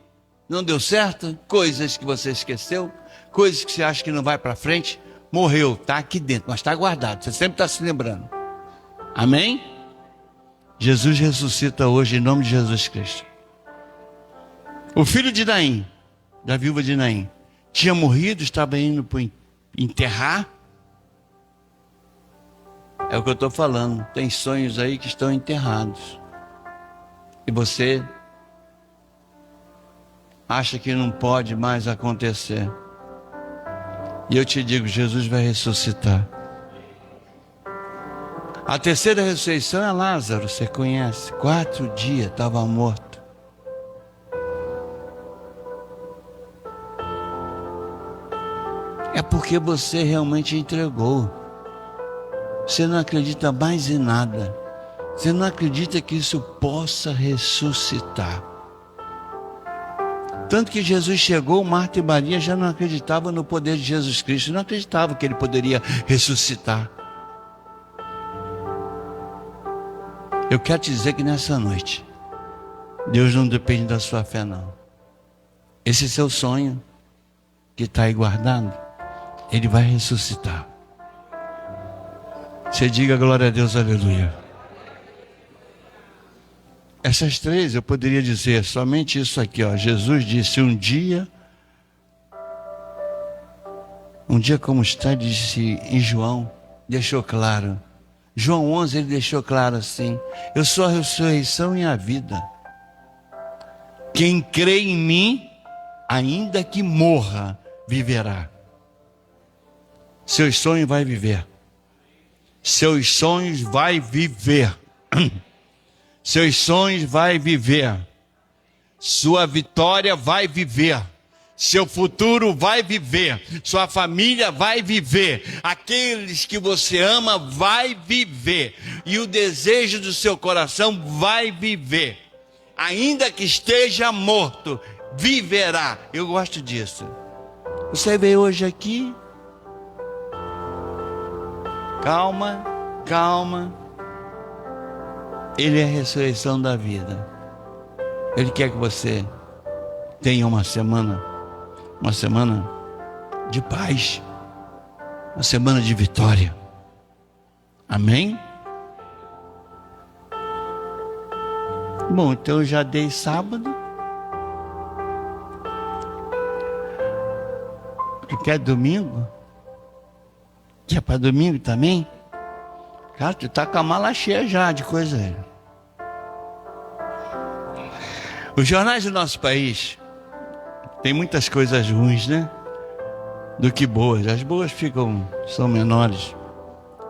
não deu certo, coisas que você esqueceu, coisas que você acha que não vai para frente. Morreu, está aqui dentro, mas está guardado. Você sempre está se lembrando. Amém? Jesus ressuscita hoje em nome de Jesus Cristo. O filho de Naim, da viúva de Naim, tinha morrido, estava indo para enterrar. É o que eu estou falando. Tem sonhos aí que estão enterrados. E você acha que não pode mais acontecer. E eu te digo, Jesus vai ressuscitar. A terceira ressurreição é Lázaro, você conhece. 4 dias estava morto. É porque você realmente entregou. Você não acredita mais em nada. Você não acredita que isso possa ressuscitar. Tanto que Jesus chegou, Marta e Maria já não acreditavam no poder de Jesus Cristo. Não acreditavam que ele poderia ressuscitar. Eu quero te dizer que nessa noite, Deus não depende da sua fé, não. Esse seu sonho que está aí guardado, ele vai ressuscitar. Você diga glória a Deus, aleluia. Essas 3 eu poderia dizer somente isso aqui, ó. Jesus disse um dia como está, disse em João, deixou claro. João 11 ele deixou claro assim: eu sou a ressurreição e a vida. Quem crê em mim, ainda que morra, viverá. Seus sonhos vai viver. Seus sonhos vai viver. Seus sonhos vai viver. Sua vitória vai viver. Seu futuro vai viver. Sua família vai viver. Aqueles que você ama vai viver. E o desejo do seu coração vai viver. Ainda que esteja morto, viverá. Eu gosto disso. Você veio hoje aqui. Calma, calma. Ele é a ressurreição da vida. Ele quer que você tenha uma semana de paz, uma semana de vitória. Amém? Bom, então eu já dei sábado. E quer domingo? Quer para domingo também? Cara, tu tá com a mala cheia já de coisa. Os jornais do nosso país tem muitas coisas ruins, né? Do que boas. As boas são menores.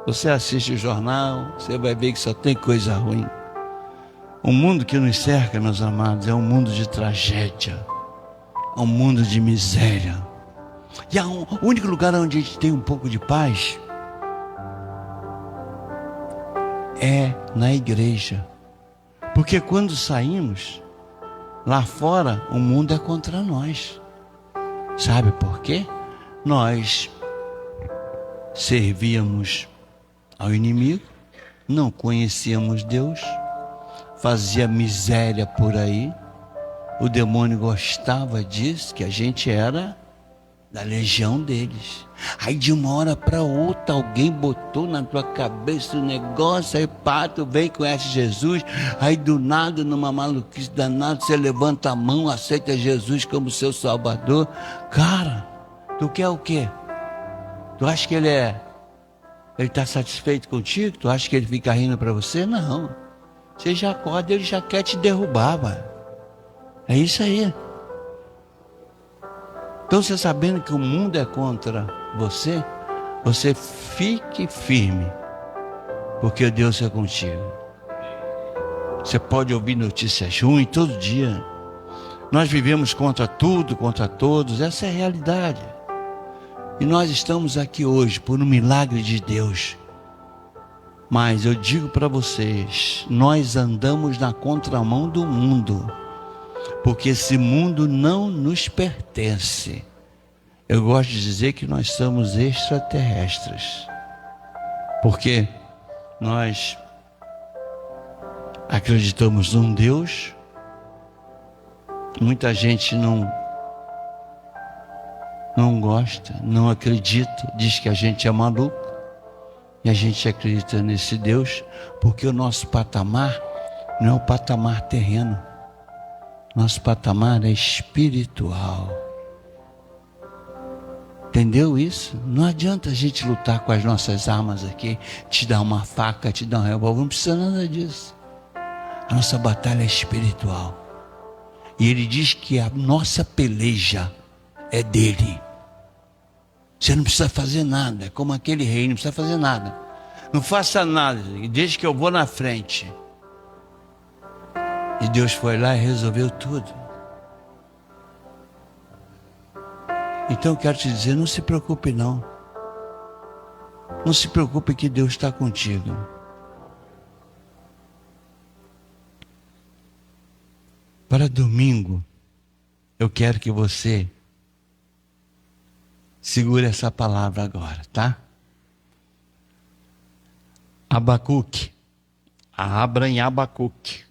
Você assiste o jornal, você vai ver que só tem coisa ruim. O mundo que nos cerca, meus amados, é um mundo de tragédia. É um mundo de miséria. E o único lugar onde a gente tem um pouco de paz é na igreja. Porque quando saímos, lá fora, o mundo é contra nós. Sabe por quê? Nós servíamos ao inimigo, não conhecíamos Deus, fazia miséria por aí. O demônio gostava disso, que a gente era da legião deles. Aí de uma hora para outra alguém botou na tua cabeça o negócio, aí pá, tu vem, conhece Jesus, aí do nada, numa maluquice danada, você levanta a mão, aceita Jesus como seu Salvador. Cara, tu quer o quê? Tu acha que ele está satisfeito contigo? Tu acha que ele fica rindo para você? Não. Você já acorda, ele já quer te derrubar, vai. É isso aí. Então, você sabendo que o mundo é contra você, você fique firme, porque Deus é contigo. Você pode ouvir notícias ruins todo dia. Nós vivemos contra tudo, contra todos, essa é a realidade. E nós estamos aqui hoje por um milagre de Deus. Mas eu digo para vocês, nós andamos na contramão do mundo, porque esse mundo não nos pertence. Eu gosto de dizer que nós somos extraterrestres, porque nós acreditamos num Deus. Muita gente não gosta, não acredita, diz que a gente é maluco, e a gente acredita nesse Deus, porque o nosso patamar não é o patamar terreno, nosso patamar é espiritual. Entendeu isso? Não adianta a gente lutar com as nossas armas aqui, te dar uma faca, te dar um revólver, não precisa nada disso. A nossa batalha é espiritual. E ele diz que a nossa peleja é dele. Você não precisa fazer nada, é como aquele rei, não precisa fazer nada. Não faça nada, desde que eu vou na frente. E Deus foi lá e resolveu tudo. Então eu quero te dizer, não se preocupe não. Não se preocupe que Deus está contigo. Para domingo, eu quero que você segure essa palavra agora, tá? Abacuque. Abra em Abacuque.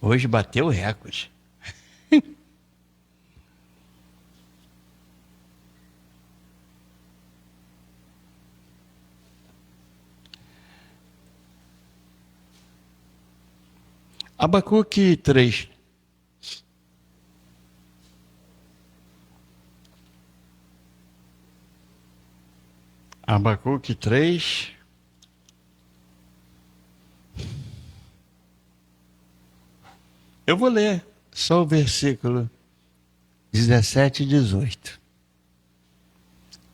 Hoje bateu o recorde. Abacuque 3. Abacuque 3. Eu vou ler só o versículo 17 e 18.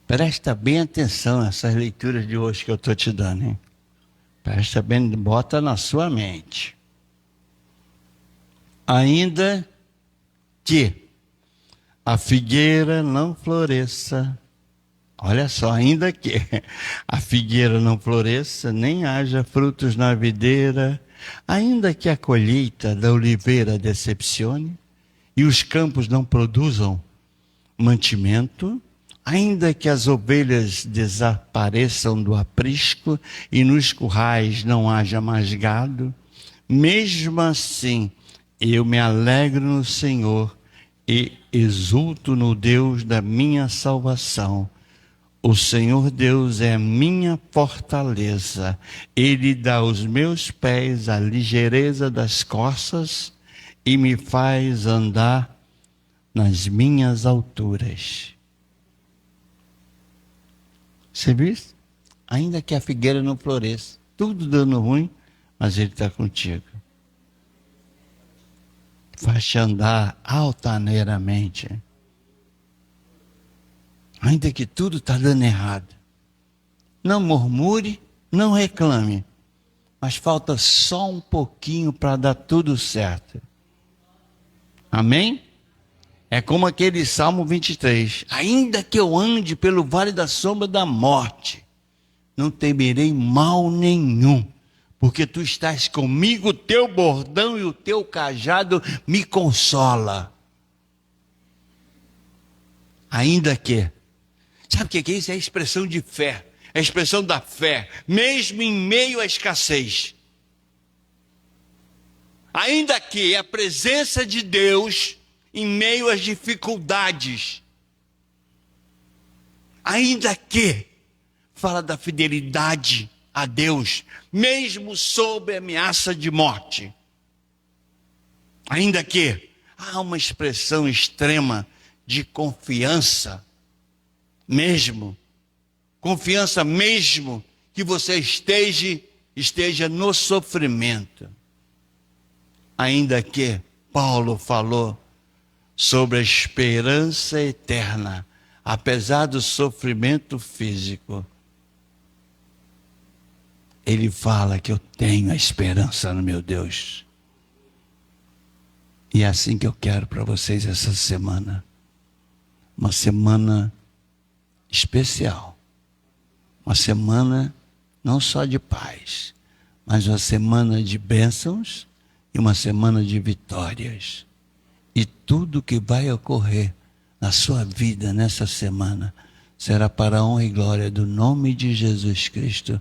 Presta bem atenção nessas leituras de hoje que eu estou te dando, hein? Presta bem, bota na sua mente. Ainda que a figueira não floresça, olha só, ainda que a figueira não floresça, nem haja frutos na videira, ainda que a colheita da oliveira decepcione, e os campos não produzam mantimento, ainda que as ovelhas desapareçam do aprisco, e nos currais não haja mais gado, mesmo assim, eu me alegro no Senhor e exulto no Deus da minha salvação. O Senhor Deus é a minha fortaleza. Ele dá aos meus pés a ligeireza das corças e me faz andar nas minhas alturas. Você viu isso? Ainda que a figueira não floresça, tudo dando ruim, mas Ele está contigo. Faz-te andar altaneiramente. Ainda que tudo está dando errado. Não murmure, não reclame. Mas falta só um pouquinho para dar tudo certo. Amém? É como aquele Salmo 23. Ainda que eu ande pelo vale da sombra da morte, não temerei mal nenhum. Porque tu estás comigo, o teu bordão e o teu cajado me consola. Ainda que. Sabe o que é isso? É a expressão de fé. É a expressão da fé. Mesmo em meio à escassez. Ainda que a presença de Deus em meio às dificuldades. ainda que, fala da fidelidade a Deus, mesmo sob ameaça de morte. Ainda que há uma expressão extrema de confiança, confiança mesmo que você esteja no sofrimento. Ainda que Paulo falou sobre a esperança eterna, apesar do sofrimento físico, ele fala que eu tenho a esperança no meu Deus. E é assim que eu quero para vocês essa semana. Uma semana especial. Uma semana não só de paz, mas uma semana de bênçãos e uma semana de vitórias. E tudo que vai ocorrer na sua vida nessa semana será para a honra e glória do nome de Jesus Cristo.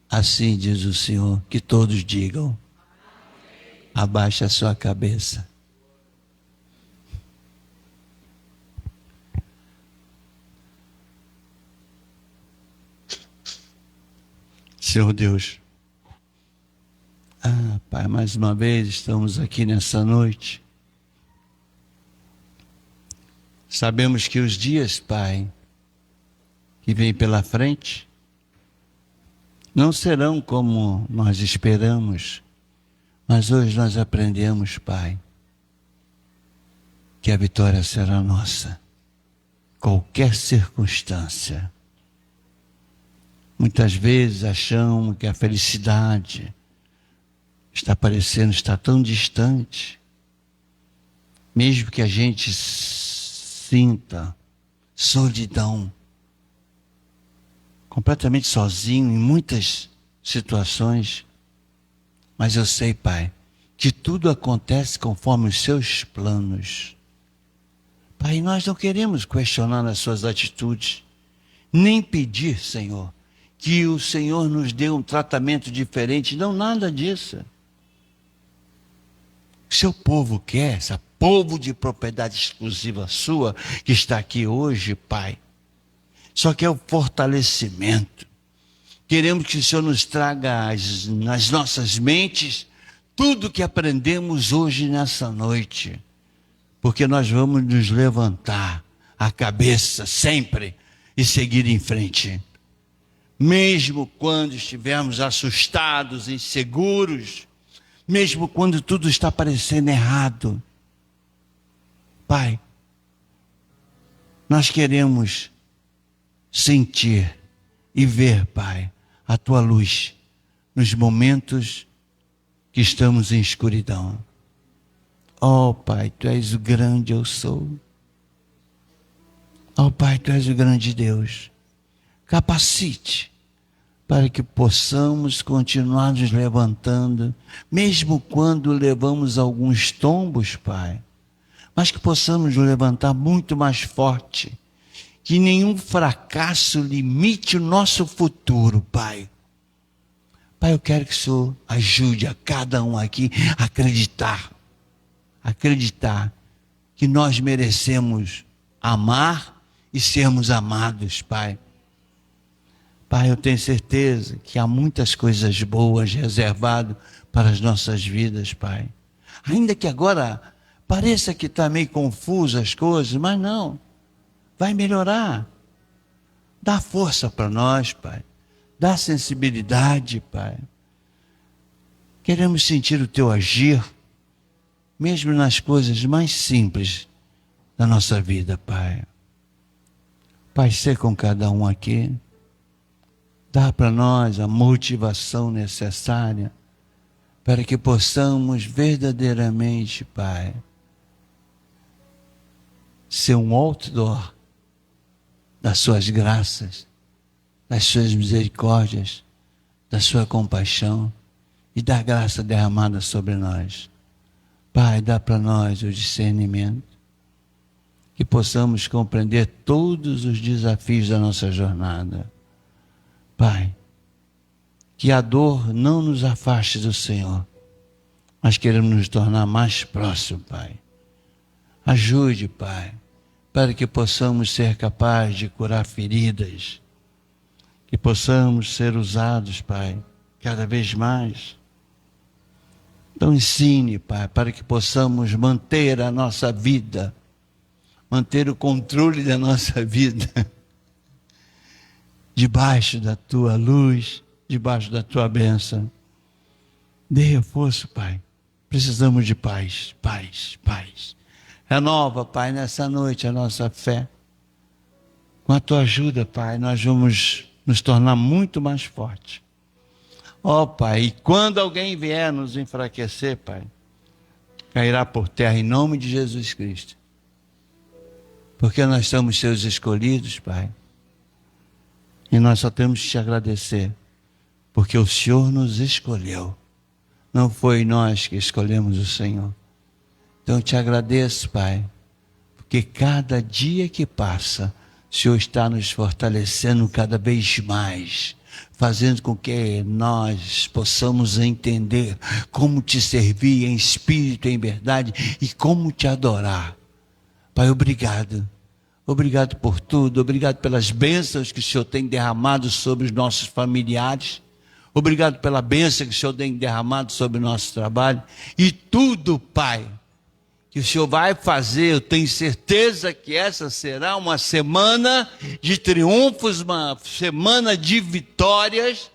Assim diz o Senhor, que todos digam. Abaixe a sua cabeça. Senhor Deus, Pai, mais uma vez estamos aqui nessa noite. Sabemos que os dias, Pai, que vêm pela frente, não serão como nós esperamos, mas hoje nós aprendemos, Pai, que a vitória será nossa, qualquer circunstância. Muitas vezes achamos que a felicidade está tão distante, mesmo que a gente sinta solidão, completamente sozinho em muitas situações, mas eu sei, Pai, que tudo acontece conforme os seus planos. Pai, nós não queremos questionar as suas atitudes, nem pedir, Senhor, que o Senhor nos dê um tratamento diferente, não, nada disso. O seu povo quer, esse povo de propriedade exclusiva sua, que está aqui hoje, Pai, só que é o fortalecimento. Queremos que o Senhor nos traga nas nossas mentes tudo que aprendemos hoje nessa noite, porque nós vamos nos levantar a cabeça sempre e seguir em frente. Mesmo quando estivermos assustados, inseguros, mesmo quando tudo está parecendo errado. Pai, nós queremos sentir e ver, Pai, a Tua luz nos momentos que estamos em escuridão. Oh, Pai, Tu és o grande eu sou. Oh, Pai, Tu és o grande Deus. Capacite para que possamos continuar nos levantando, mesmo quando levamos alguns tombos, Pai, mas que possamos nos levantar muito mais forte, que nenhum fracasso limite o nosso futuro, Pai. Pai, eu quero que o Senhor ajude a cada um aqui a acreditar que nós merecemos amar e sermos amados, Pai. Pai, eu tenho certeza que há muitas coisas boas reservadas para as nossas vidas, Pai. Ainda que agora pareça que está meio confuso as coisas, mas não. Vai melhorar. Dá força para nós, Pai. Dá sensibilidade, Pai. Queremos sentir o Teu agir, mesmo nas coisas mais simples da nossa vida, Pai. Pai, ser com cada um aqui. Dá para nós a motivação necessária para que possamos verdadeiramente, Pai, ser um outdoor das Suas graças, das Suas misericórdias, da Sua compaixão e da graça derramada sobre nós. Pai, dá para nós o discernimento, que possamos compreender todos os desafios da nossa jornada. Pai, que a dor não nos afaste do Senhor, mas queremos nos tornar mais próximos, Pai. Ajude, Pai, para que possamos ser capazes de curar feridas, que possamos ser usados, Pai, cada vez mais. Então ensine, Pai, para que possamos manter a nossa vida, manter o controle da nossa vida, debaixo da Tua luz, debaixo da Tua bênção. Dê reforço, Pai. Precisamos de paz, paz, paz. Renova, Pai, nessa noite a nossa fé. Com a Tua ajuda, Pai, nós vamos nos tornar muito mais fortes. Ó, Pai, e quando alguém vier nos enfraquecer, Pai, cairá por terra em nome de Jesus Cristo. Porque nós somos Seus escolhidos, Pai. E nós só temos que Te agradecer, porque o Senhor nos escolheu. Não foi nós que escolhemos o Senhor. Então eu Te agradeço, Pai, porque cada dia que passa, o Senhor está nos fortalecendo cada vez mais, fazendo com que nós possamos entender como Te servir em espírito e em verdade e como Te adorar. Pai, obrigado. Obrigado por tudo, obrigado pelas bênçãos que o Senhor tem derramado sobre os nossos familiares. Obrigado pela bênção que o Senhor tem derramado sobre o nosso trabalho. E tudo, Pai, que o Senhor vai fazer, eu tenho certeza que essa será uma semana de triunfos, uma semana de vitórias.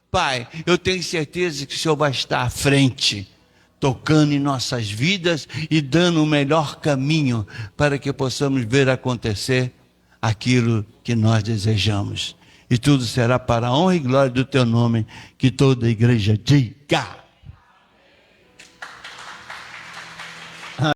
Pai, eu tenho certeza que o Senhor vai estar à frente, tocando em nossas vidas e dando o melhor caminho para que possamos ver acontecer aquilo que nós desejamos. E tudo será para a honra e glória do Teu nome, que toda a igreja diga.